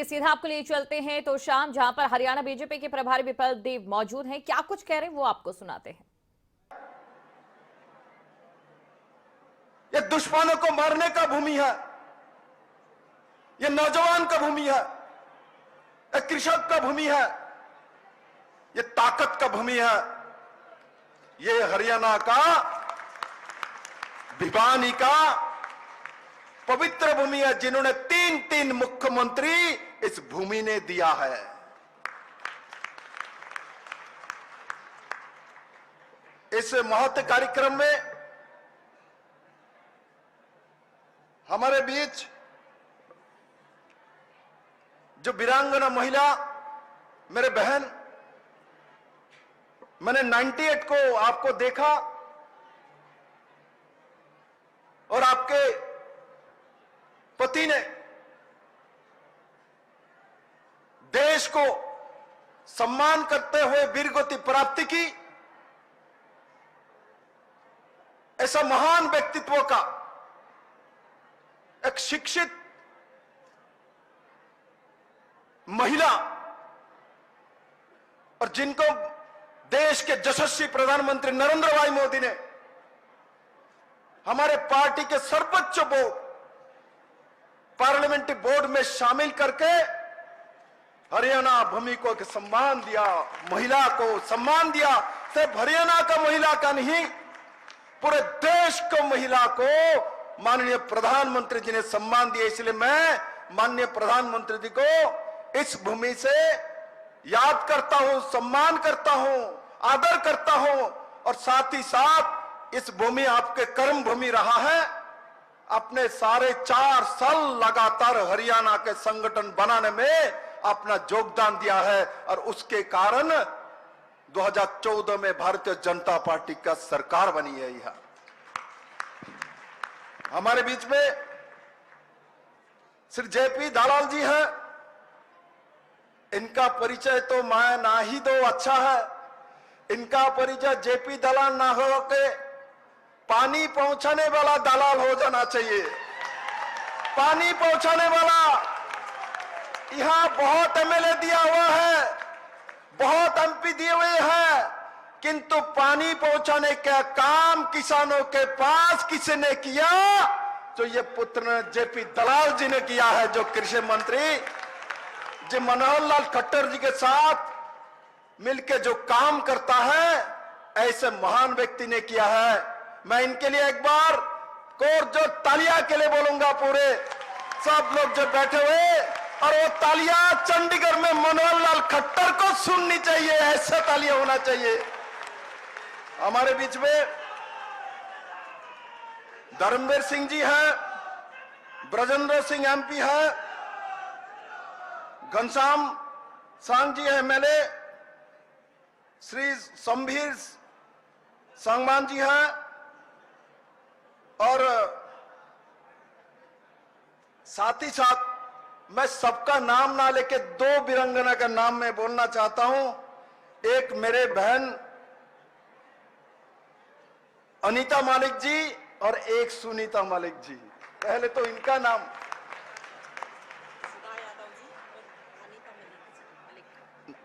सीधा आपको लिए चलते हैं तो शाम, जहां पर हरियाणा बीजेपी के प्रभारी विपल देव मौजूद हैं। क्या कुछ कह रहे हैं वो आपको सुनाते हैं। ये दुश्मनों को मारने का भूमि है, ये नौजवान का भूमि है, ये कृषक का भूमि है, ये ताकत का भूमि है। ये हरियाणा का भिवानी का पवित्र भूमि है, जिन्होंने तीन तीन मुख्यमंत्री इस भूमि ने दिया है। इस महत्व कार्यक्रम में हमारे बीच जो वीरांगना महिला मेरे बहन, मैंने 98 को आपको देखा और आपके पति ने देश को सम्मान करते हुए वीरगति प्राप्ति की। ऐसा महान व्यक्तित्व का एक शिक्षित महिला, और जिनको देश के यशस्वी प्रधानमंत्री नरेंद्र भाई मोदी ने हमारे पार्टी के सर्वोच्च बोर्ड पार्लियामेंट्री बोर्ड में शामिल करके हरियाणा भूमि को सम्मान दिया, महिला को सम्मान दिया। सिर्फ हरियाणा का महिला का नहीं, पूरे देश को महिला को माननीय प्रधानमंत्री जी ने सम्मान दिया। इसलिए मैं माननीय प्रधानमंत्री जी को इस भूमि से याद करता हूं, सम्मान करता हूं, आदर करता हूं, और साथ ही साथ इस भूमि आपके कर्म भूमि रहा है। अपने सारे 4 साल लगातार हरियाणा के संगठन बनाने में अपना योगदान दिया है, और उसके कारण 2014 में भारतीय जनता पार्टी का सरकार बनी है। यह हमारे बीच में श्री जेपी दलाल जी हैं। इनका परिचय तो मैं ना ही दो अच्छा है। इनका परिचय जेपी दलाल ना हो के पानी पहुंचाने वाला दलाल हो जाना चाहिए। पानी पहुंचाने वाला, यहां बहुत एमएलए दिया हुआ है, बहुत एमपी दिए हुए हैं, किंतु पानी पहुंचाने का काम किसानों के पास किसने किया? तो ये पुत्र जेपी दलाल जी ने किया है, जो कृषि मंत्री जी मनोहर लाल खट्टर जी के साथ मिलकर जो काम करता है, ऐसे महान व्यक्ति ने किया है। मैं इनके लिए एक बार कोर जो तालियां के लिए बोलूंगा, पूरे सब लोग जो बैठे हुए, और वो तालियां चंडीगढ़ में मनोहर लाल खट्टर को सुननी चाहिए, ऐसा तालियां होना चाहिए। हमारे बीच में धर्मवीर सिंह जी हैं, ब्रजेंद्र सिंह एमपी है, घनश्याम सांग जी है एमएलए, श्री संभीर सांगवान जी हैं, और साथ ही साथ मैं सबका नाम ना लेके 2 वीरांगना का नाम मैं बोलना चाहता हूं। एक मेरे बहन अनीता मलिक जी और एक सुनीता मलिक जी। पहले तो इनका नाम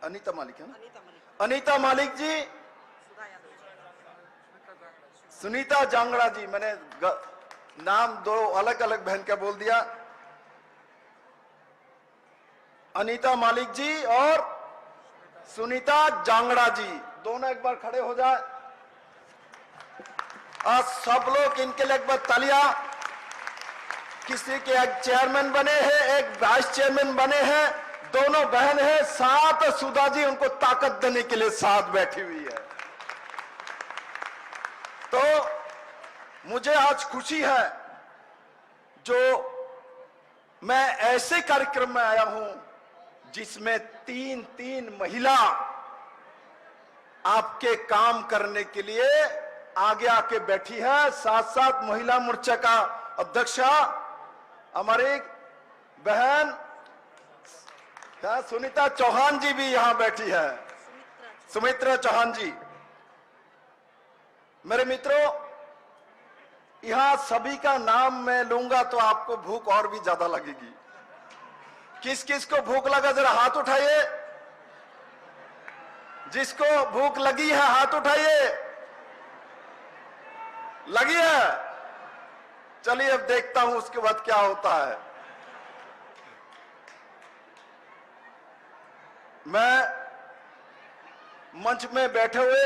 अनीता मलिक है ना? अनीता मलिक जी, सुनीता जांगड़ा जी। मैंने नाम 2 अलग अलग बहन का बोल दिया। अनीता मलिक जी और सुनीता जांगड़ा जी, दोनों एक बार खड़े हो जाए। आज सब लोग इनके लिए एक बार तालियां। किसी के एक चेयरमैन बने हैं, एक वाइस चेयरमैन बने हैं, दोनों बहन हैं। साथ सुधा जी उनको ताकत देने के लिए साथ बैठी हुई है। तो मुझे आज खुशी है जो मैं ऐसे कार्यक्रम में आया हूं जिसमें 3 महिला आपके काम करने के लिए आगे आके बैठी है। साथ साथ महिला मोर्चा का अध्यक्षा हमारी बहन सुनीता चौहान जी भी यहां बैठी है, सुमित्रा चौहान जी। मेरे मित्रों, यहां सभी का नाम मैं लूंगा तो आपको भूख और भी ज्यादा लगेगी। किस किस को भूख लगा जरा हाथ उठाइए। जिसको भूख लगी है हाथ उठाइए। लगी है? चलिए अब देखता हूं उसके बाद क्या होता है। मैं मंच में बैठे हुए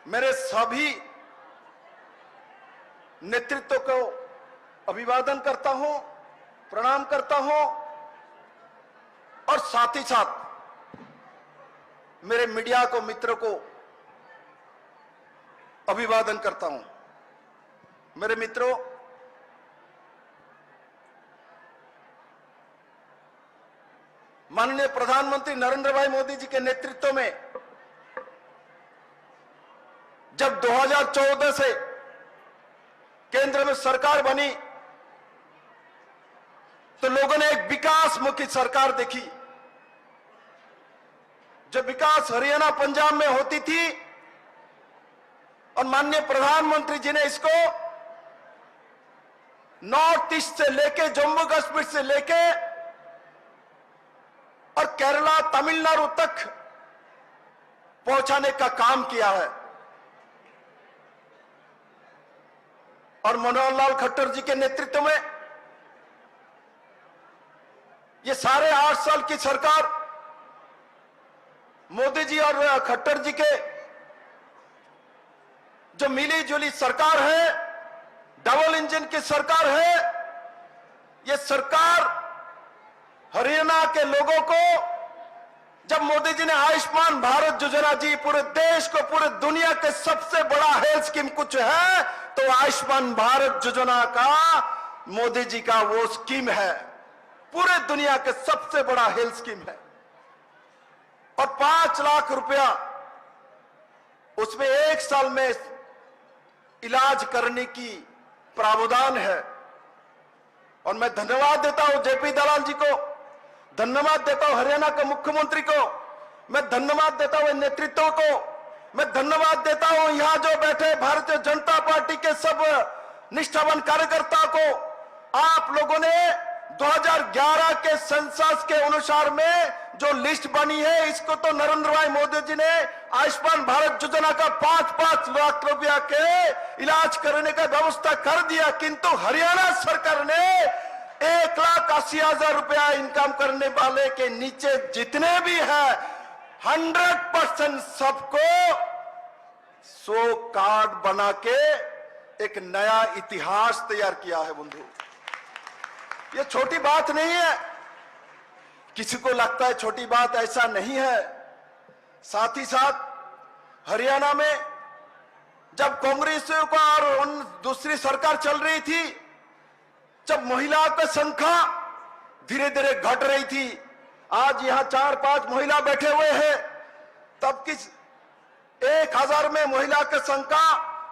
मेरे सभी नेतृत्व को अभिवादन करता हूं, प्रणाम करता हूं और साथ ही साथ मेरे मीडिया को मित्रों को अभिवादन करता हूं। मेरे मित्रों, माननीय प्रधानमंत्री नरेंद्र भाई मोदी जी के नेतृत्व में जब 2014 से केंद्र में सरकार बनी तो लोगों ने एक विकासमुखी सरकार देखी। जो विकास हरियाणा पंजाब में होती थी और माननीय प्रधानमंत्री जी ने इसको नॉर्थ ईस्ट से लेके जम्मू कश्मीर से लेके और केरला तमिलनाडु तक पहुंचाने का काम किया है। और मनोहर लाल खट्टर जी के नेतृत्व में ये सारे 8 साल की सरकार मोदी जी और खट्टर जी के जो मिली जुली सरकार है, डबल इंजन की सरकार है। ये सरकार हरियाणा के लोगों को, जब मोदी जी ने आयुष्मान भारत योजना जी पूरे देश को, पूरे दुनिया के सबसे बड़ा हेल्थ स्कीम कुछ है तो आयुष्मान भारत योजना का मोदी जी का वो स्कीम है, पूरे दुनिया के सबसे बड़ा हेल्थ स्कीम है। और 5 लाख रुपया उसमें 1 साल में इलाज करने की प्रावधान है। और मैं धन्यवाद देता हूं जेपी दलाल जी को, धन्यवाद देता हूं हरियाणा के मुख्यमंत्री को, मैं धन्यवाद देता हूं नेतृत्व को, मैं धन्यवाद देता हूं यहां जो बैठे भारतीय जनता पार्टी के सब निष्ठावान कार्यकर्ता को। आप लोगों ने 2011 के सेंसस के अनुसार में जो लिस्ट बनी है, इसको तो नरेंद्र भाई मोदी जी ने आयुष्मान भारत योजना का 5-5 लाख रुपया के इलाज करने का व्यवस्था कर दिया, किंतु हरियाणा सरकार ने 1,80,000 रुपया इनकम करने वाले के नीचे जितने भी है 100% सबको 100 कार्ड बना के एक नया इतिहास तैयार किया है। बंधु, ये छोटी बात नहीं है। किसी को लगता है छोटी बात, ऐसा नहीं है। साथ ही साथ हरियाणा में जब कांग्रेस का और दूसरी सरकार चल रही थी, जब महिलाओं की संख्या धीरे धीरे घट रही थी, आज यहां 4-5 महिला बैठे हुए हैं, तब किस 1000 में महिला की संख्या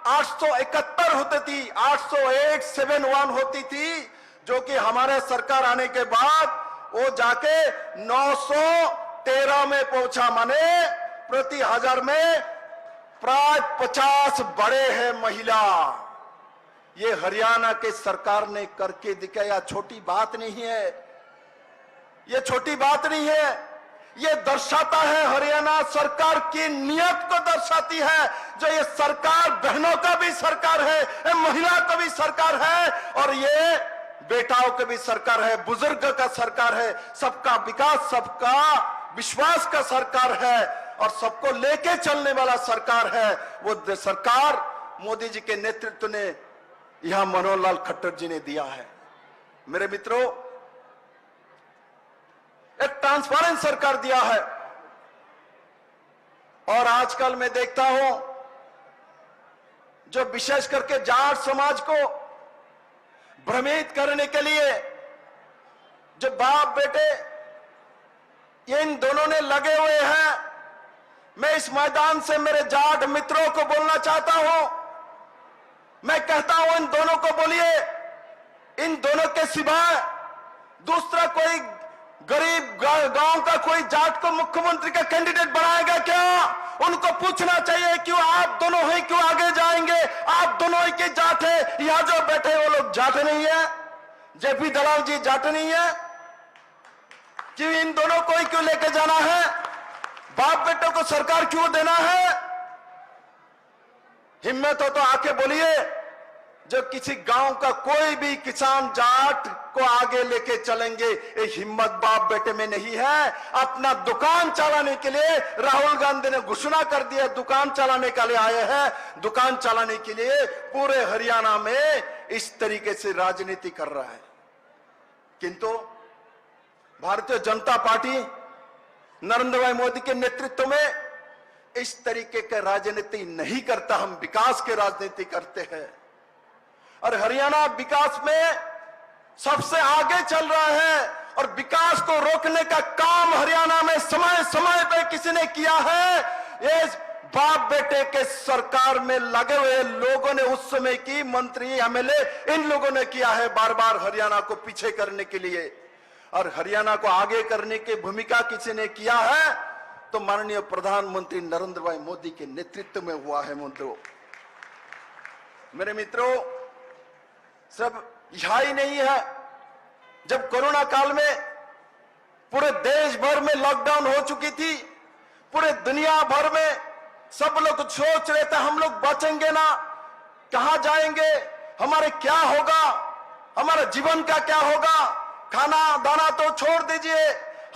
871 होती थी, 80871 होती थी, जो कि हमारे सरकार आने के बाद वो जाके 913 में पहुंचा। माने प्रति 1000 में प्राय 50 बड़े हैं महिला। ये हरियाणा के सरकार ने करके दिखाया। छोटी बात नहीं है, ये छोटी बात नहीं है। ये दर्शाता है हरियाणा सरकार की नियत को दर्शाती है। जो ये सरकार बहनों का भी सरकार है, ये महिला का भी सरकार है और ये बेटाओं की भी सरकार है, बुजुर्ग का सरकार है, सबका विकास, सबका विश्वास का सरकार है और सबको लेके चलने वाला सरकार है। वो सरकार मोदी जी के नेतृत्व ने यहां मनोहर लाल खट्टर जी ने दिया है। मेरे मित्रों, एक ट्रांसपेरेंट सरकार दिया है। और आजकल मैं देखता हूं जो विशेष करके जाट समाज को भ्रमित करने के लिए जो बाप बेटे इन दोनों ने लगे हुए हैं, मैं इस मैदान से मेरे जाट मित्रों को बोलना चाहता हूं। मैं कहता हूं इन दोनों को बोलिए, इन दोनों के सिवाय दूसरा कोई गरीब गांव का कोई जाट को मुख्यमंत्री का कैंडिडेट बनाएगा क्या? उनको पूछना चाहिए क्यों आप दोनों ही क्यों आगे जाएंगे? आप दोनों ही के जाट है, यहां जो बैठे वो लोग जाट नहीं है। जेपी दलाल जी जाट नहीं है? क्यों इन दोनों को ही क्यों लेके जाना है? बाप बेटों को सरकार क्यों देना है? हिम्मत हो तो आके बोलिए। जो किसी गांव का कोई भी किसान जाट को आगे लेके चलेंगे, ये हिम्मत बाप बेटे में नहीं है। अपना दुकान चलाने के लिए राहुल गांधी ने घोषणा कर दिया, दुकान चलाने के लिए आए हैं। दुकान चलाने के लिए पूरे हरियाणा में इस तरीके से राजनीति कर रहा है। किंतु भारतीय जनता पार्टी नरेंद्र भाई मोदी के नेतृत्व में इस तरीके का राजनीति नहीं करता। हम विकास की राजनीति करते हैं और हरियाणा विकास में सबसे आगे चल रहा है। और विकास को रोकने का काम हरियाणा में समय समय पर किसी ने किया है? ये बाप बेटे के सरकार में लगे हुए लोगों ने, उस समय की मंत्री एमएलए, इन लोगों ने किया है बार बार हरियाणा को पीछे करने के लिए। और हरियाणा को आगे करने की भूमिका किसी ने किया है तो माननीय प्रधानमंत्री नरेंद्र भाई मोदी के नेतृत्व में हुआ है। मेरे मित्रों, सब यह ही नहीं है। जब कोरोना काल में पूरे देश भर में लॉकडाउन हो चुकी थी, पूरे दुनिया भर में सब लोग सोच रहे थे हम लोग बचेंगे ना, कहां जाएंगे, हमारे क्या होगा, हमारा जीवन का क्या होगा, खाना दाना तो छोड़ दीजिए।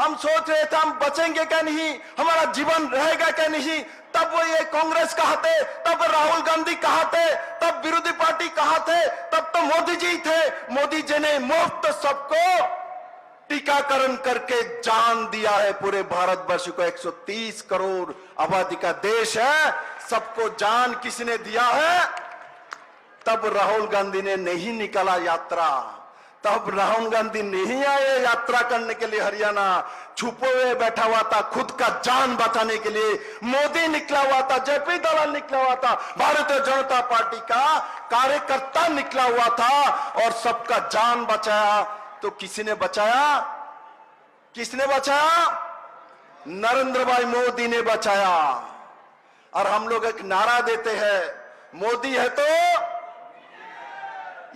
हम सोच रहे थे हम बचेंगे क्या नहीं, हमारा जीवन रहेगा क्या नहीं। तब वो ये कांग्रेस कहां थे, तब राहुल गांधी कहां थे, तब विरोधी पार्टी कहां थे? तब तो मोदी जी थे। मोदी जी ने मुफ्त सबको टीकाकरण करके जान दिया है। पूरे भारतवर्ष को 130 करोड़ आबादी का देश है, सबको जान किसने दिया है? तब राहुल गांधी ने नहीं निकाला यात्रा, तब राहुल गांधी नहीं आए यात्रा करने के लिए हरियाणा। छुपे हुए बैठा हुआ था, खुद का जान बचाने के लिए मोदी निकला हुआ था, जेपी दलाल निकला हुआ था, भारतीय जनता पार्टी का कार्यकर्ता निकला हुआ था और सबका जान बचाया। तो किसी ने बचाया? किसने बचाया? नरेंद्र भाई मोदी ने बचाया। और हम लोग एक नारा देते हैं, मोदी है तो,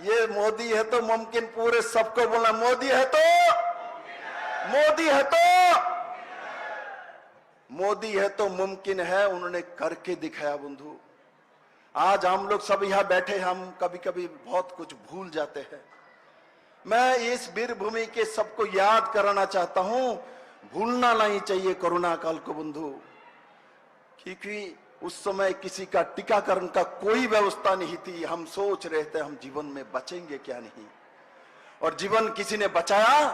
ये मोदी है तो मुमकिन, पूरे सबको बोलना मोदी है तो, मोदी है तो, मोदी है तो मुमकिन है। उन्होंने करके दिखाया बंधु। आज हम लोग सब यहां बैठे, हम कभी कभी बहुत कुछ भूल जाते हैं। मैं इस वीर भूमि के सबको याद कराना चाहता हूं, भूलना नहीं चाहिए कोरोना काल को बंधु, क्योंकि उस समय किसी का टीकाकरण का कोई व्यवस्था नहीं थी। हम सोच रहे थे हम जीवन में बचेंगे क्या नहीं, और जीवन किसी ने बचाया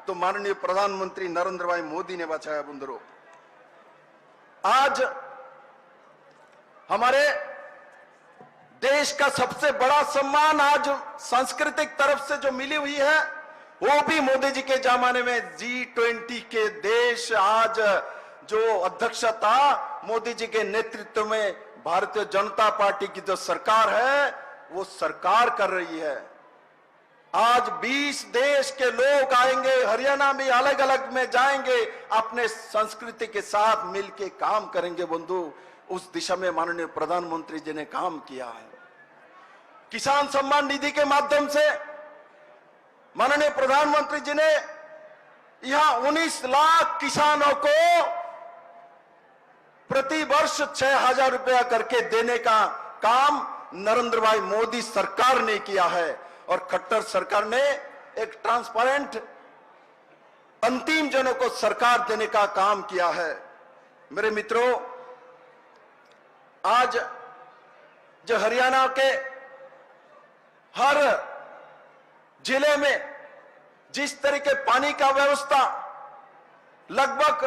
तो माननीय प्रधानमंत्री नरेंद्र भाई मोदी ने बचाया बंधुओं। आज हमारे देश का सबसे बड़ा सम्मान आज सांस्कृतिक तरफ से जो मिली हुई है, वो भी मोदी जी के जमाने में G20 के देश, आज जो अध्यक्षता मोदी जी के नेतृत्व में भारतीय जनता पार्टी की जो सरकार है वो सरकार कर रही है। आज 20 देश के लोग आएंगे, हरियाणा में अलग अलग में जाएंगे, अपने संस्कृति के साथ मिलके काम करेंगे बंधु। उस दिशा में माननीय प्रधानमंत्री जी ने काम किया है। किसान सम्मान निधि के माध्यम से माननीय प्रधानमंत्री जी ने यहां 19 लाख किसानों को प्रति वर्ष 6,000 रुपया करके देने का काम नरेंद्र भाई मोदी सरकार ने किया है। और खट्टर सरकार ने एक ट्रांसपेरेंट अंतिम जनों को सरकार देने का काम किया है। मेरे मित्रों, आज जो हरियाणा के हर जिले में जिस तरीके पानी का व्यवस्था लगभग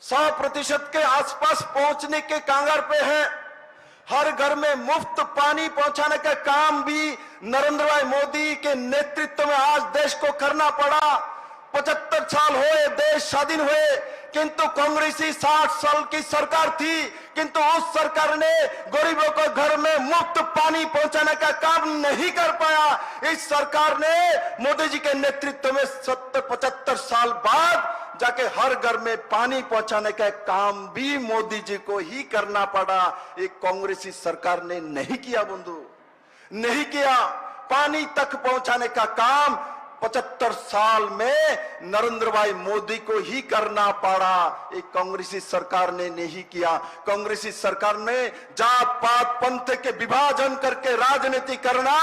100% के आसपास पहुंचने के कांगार पे है, हर घर में मुफ्त पानी पहुंचाने का काम भी नरेंद्र भाई मोदी के नेतृत्व में आज देश को करना पड़ा। 75 साल हुए देश स्वाधीन हुए, किंतु कांग्रेसी 60 साल की सरकार थी, किंतु उस सरकार ने गरीबों को घर में मुफ्त पानी पहुंचाने का काम नहीं कर पाया। इस सरकार ने मोदी जी के नेतृत्व में 70-75 साल बाद जाके हर घर में पानी पहुंचाने का काम भी मोदी जी को ही करना पड़ा। एक कांग्रेसी सरकार ने नहीं किया बंधु, नहीं किया। पानी तक पहुंचाने का काम 75 साल में नरेंद्र भाई मोदी को ही करना पड़ा। एक कांग्रेसी सरकार ने नहीं किया। कांग्रेसी सरकार ने जात पात पंथ के विभाजन करके राजनीति करना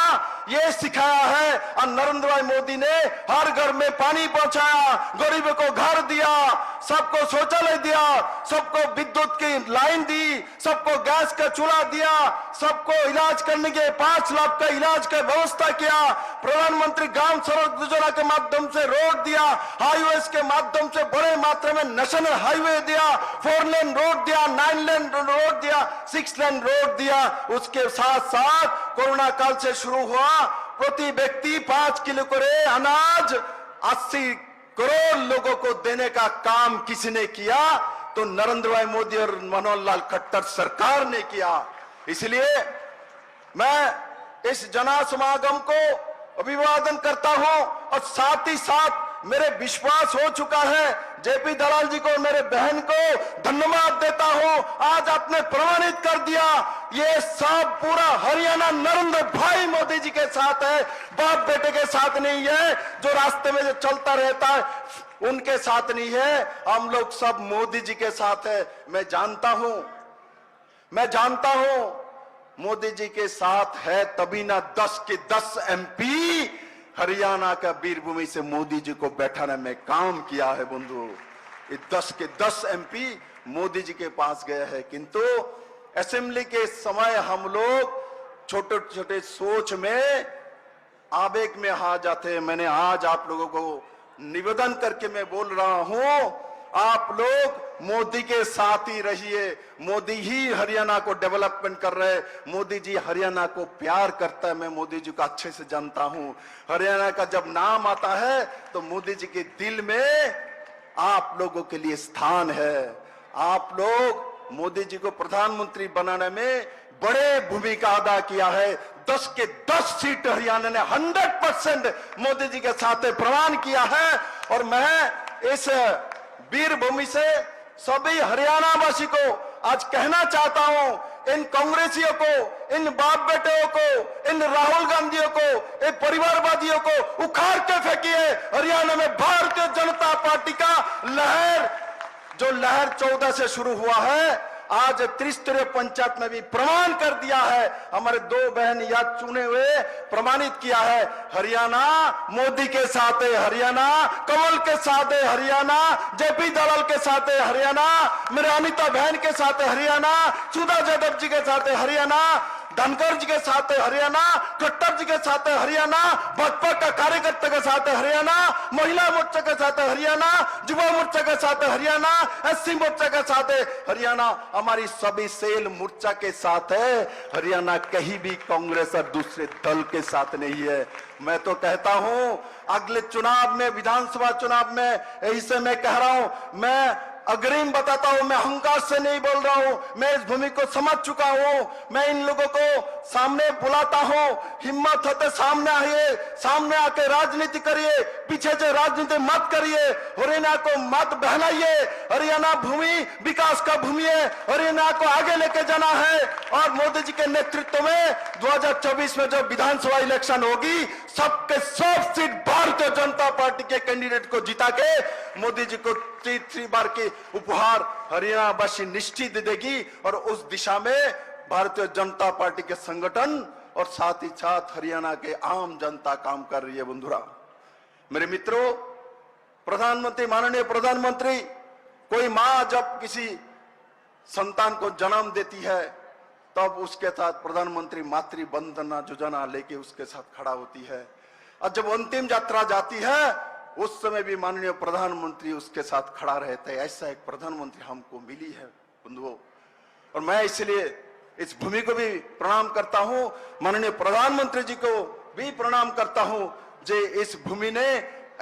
ये सिखाया है। और नरेंद्र भाई मोदी ने हर घर में पानी पहुंचाया, गरीबों को घर दिया, सबको शौचालय दिया, सबको विद्युत की लाइन दी, सबको गैस का चूल्हा दिया, सबको इलाज करने के 5 लाख का इलाज का व्यवस्था किया। प्रधानमंत्री ग्राम सड़क योजना के माध्यम से रोड दिया, हाईवेज के माध्यम से बड़े मात्रा में नेशनल हाईवे दिया, 4 लेन रोड दिया, 9 लेन रोड दिया, 6 लेन रोड दिया। उसके साथ साथ कोरोना काल से शुरू हुआ प्रति व्यक्ति 5 किलो करे अनाज 80 करोड़ लोगों को देने का काम किसने किया? तो नरेंद्र भाई मोदी और मनोहर लाल खट्टर सरकार ने किया। इसलिए मैं इस जनसमागम को अभिवादन करता हूं और साथ ही साथ मेरे विश्वास हो चुका है, जेपी दलाल जी को, मेरे बहन को धन्यवाद देता हूं। आज आपने प्रमाणित कर दिया ये सब पूरा हरियाणा नरेंद्र भाई मोदी जी के साथ है, बाप बेटे के साथ नहीं है। जो रास्ते में जो चलता रहता है उनके साथ नहीं है, हम लोग सब मोदी जी के साथ है। मैं जानता हूं मोदी जी के साथ है तभी ना 10 के 10 एमपी हरियाणा का वीरभूमि से मोदी जी को बैठाने में काम किया है। बंधु, ये 10 के 10 एमपी मोदी जी के पास गए हैं। किंतु असेंबली के समय हम लोग छोटे छोटे सोच में आवेग में आ जाते हैं। मैंने आज आप लोगों को निवेदन करके मैं बोल रहा हूं, आप लोग मोदी के साथ ही रहिए। मोदी ही हरियाणा को डेवलपमेंट कर रहे हैं। मोदी जी हरियाणा को प्यार करता है, मैं मोदी जी को अच्छे से जानता हूं। हरियाणा का जब नाम आता है तो मोदी जी के दिल में आप लोगों के लिए स्थान है। आप लोग मोदी जी को प्रधानमंत्री बनाने में बड़े भूमिका अदा किया है। 10 के 10 सीट हरियाणा ने 100% मोदी जी के साथ प्रमाण किया है। और मैं इस वीरभूमि से सभी हरियाणा वासी को आज कहना चाहता हूं, इन कांग्रेसियों को, इन बाप बेटेों को, इन राहुल गांधियों को, इन परिवारवादियों को उखाड़ के फेंकिए। हरियाणा में भारतीय जनता पार्टी का लहर, जो लहर 14 से शुरू हुआ है, आज त्रिस्तरीय पंचायत में भी प्रमाण कर दिया है। हमारे 2 बहन या चुने हुए प्रमाणित किया है, हरियाणा मोदी के साथ है, हरियाणा कमल के साथ है, हरियाणा जेपी दलाल के साथ है, हरियाणा मेरे अनिता बहन के साथ है, हरियाणा सुधा यादव जी के साथ है, हरियाणा धनखड़ जी के साथ है, हरियाणा खट्टर जी के साथ है, हरियाणा भाजपा का कार्यकर्ता के साथ है, हरियाणा महिला मोर्चा के साथ है, हरियाणा युवा मोर्चा के साथ है, हरियाणा एससी मोर्चा के साथ है, हरियाणा हमारी सभी सेल मोर्चा के साथ है। हरियाणा कहीं भी कांग्रेस और दूसरे दल के साथ नहीं है। मैं तो कहता हूं अगले चुनाव में, विधानसभा चुनाव में, यही से मैं कह रहा हूं, मैं अग्रिम बताता हूं, मैं अहंकार से नहीं बोल रहा हूं, मैं इस भूमि को समझ चुका हूं। मैं इन लोगों को सामने बुलाता हूं, हिम्मत होते सामने आइए, सामने आके राजनीति करिए, पीछे से राजनीति मत करिए। हरियाणा को मत बहलाइए। हरियाणा भूमि विकास का भूमि है, हरियाणा को आगे लेके जाना है। और मोदी जी के नेतृत्व में 2024 में जो विधानसभा इलेक्शन होगी, सबके 100 सीट भारतीय जनता पार्टी के कैंडिडेट को जिता के मोदी जी को 3 बार के उपहार हरियाणा वासी निश्चित देगी। और उस दिशा में भारतीय जनता पार्टी के संगठन और साथ ही साथ हरियाणा के आम जनता काम कर रही है। बंधुरा, मेरे मित्रों, प्रधानमंत्री, माननीय प्रधानमंत्री, कोई मां जब किसी संतान को जन्म देती है तब उसके साथ प्रधानमंत्री मातृ वंदना योजना लेके उसके साथ खड़ा होती है। और जब अंतिम यात्रा जाती है उस समय भी माननीय प्रधानमंत्री उसके साथ खड़ा रहता है। ऐसा एक प्रधानमंत्री हमको मिली है बंधुओं। और मैं इसलिए इस भूमि को भी प्रणाम करता हूं, माननीय प्रधानमंत्री जी को भी प्रणाम करता हूं, जो इस भूमि ने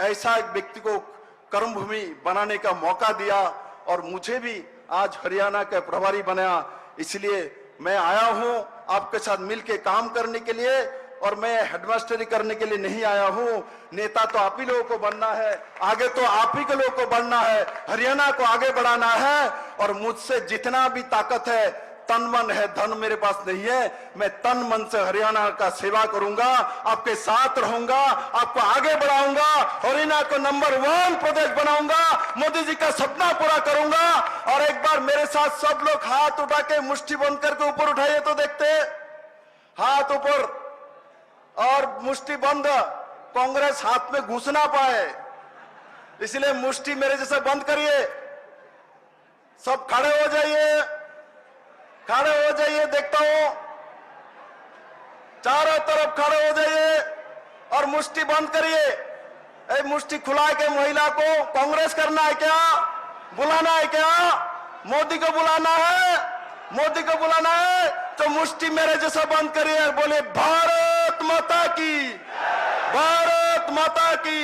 ऐसा एक व्यक्ति को कर्म भूमि बनाने का मौका दिया और मुझे भी आज हरियाणा का प्रभारी बनाया। इसलिए मैं आया हूं आपके साथ मिलकर काम करने के लिए। और मैं हेडमास्टरी करने के लिए नहीं आया हूं। नेता तो आप ही लोगों को बनना है, आगे तो आप ही के लोगों को बढ़ना है, हरियाणा को आगे बढ़ाना है। और मुझसे जितना भी ताकत है तन मन है, धन मेरे पास नहीं है। मैं तन मन से हरियाणा का सेवा करूंगा, आपके साथ रहूंगा, आपको आगे बढ़ाऊंगा, हरियाणा को नंबर 1 प्रदेश बनाऊंगा, मोदी जी का सपना पूरा करूंगा। और एक बार मेरे साथ सब लोग हाथ उठा के मुट्ठी बंद करके ऊपर उठाइए तो देखते, हाथ ऊपर और मुट्ठी बंद। कांग्रेस हाथ में घुस ना पाए, इसलिए मुट्ठी मेरे जैसे बंद करिए। सब खड़े हो जाइए, खड़े हो जाइए, देखता हूं, चारों तरफ खड़े हो जाइए और मुट्ठी बंद करिए। मुट्ठी खुला के महिला को कांग्रेस करना है क्या, बुलाना है क्या, मोदी को बुलाना है, मोदी को बुलाना है तो मुट्ठी मेरे जैसा बंद करिए। बोले भारत माता की, भारत माता की,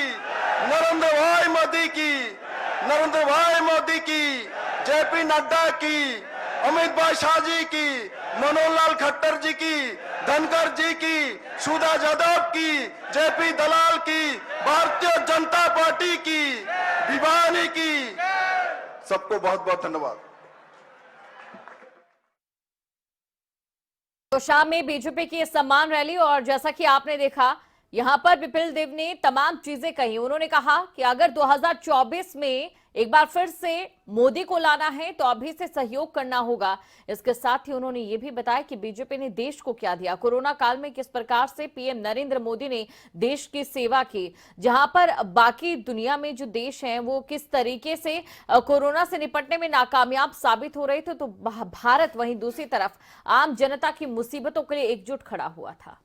नरेंद्र भाई मोदी की, नरेंद्र भाई मोदी की, जेपी नड्डा की, अमित भाई शाह जी की, मनोहर लाल खट्टर जी की, धनखड़ जी की, सुधा यादव की, जेपी दलाल की, भारतीय जनता पार्टी की, भिवानी की, सबको बहुत बहुत धन्यवाद। तो शाम में बीजेपी की सम्मान रैली, और जैसा कि आपने देखा यहां पर विपिल देव ने तमाम चीजें कही। उन्होंने कहा कि अगर 2024 में एक बार फिर से मोदी को लाना है तो अभी से सहयोग करना होगा। इसके साथ ही उन्होंने ये भी बताया कि बीजेपी ने देश को क्या दिया, कोरोना काल में किस प्रकार से पीएम नरेंद्र मोदी ने देश की सेवा की, जहां पर बाकी दुनिया में जो देश हैं वो किस तरीके से कोरोना से निपटने में नाकामयाब साबित हो रहे थे, तो भारत वहीं दूसरी तरफ आम जनता की मुसीबतों के लिए एकजुट खड़ा हुआ था।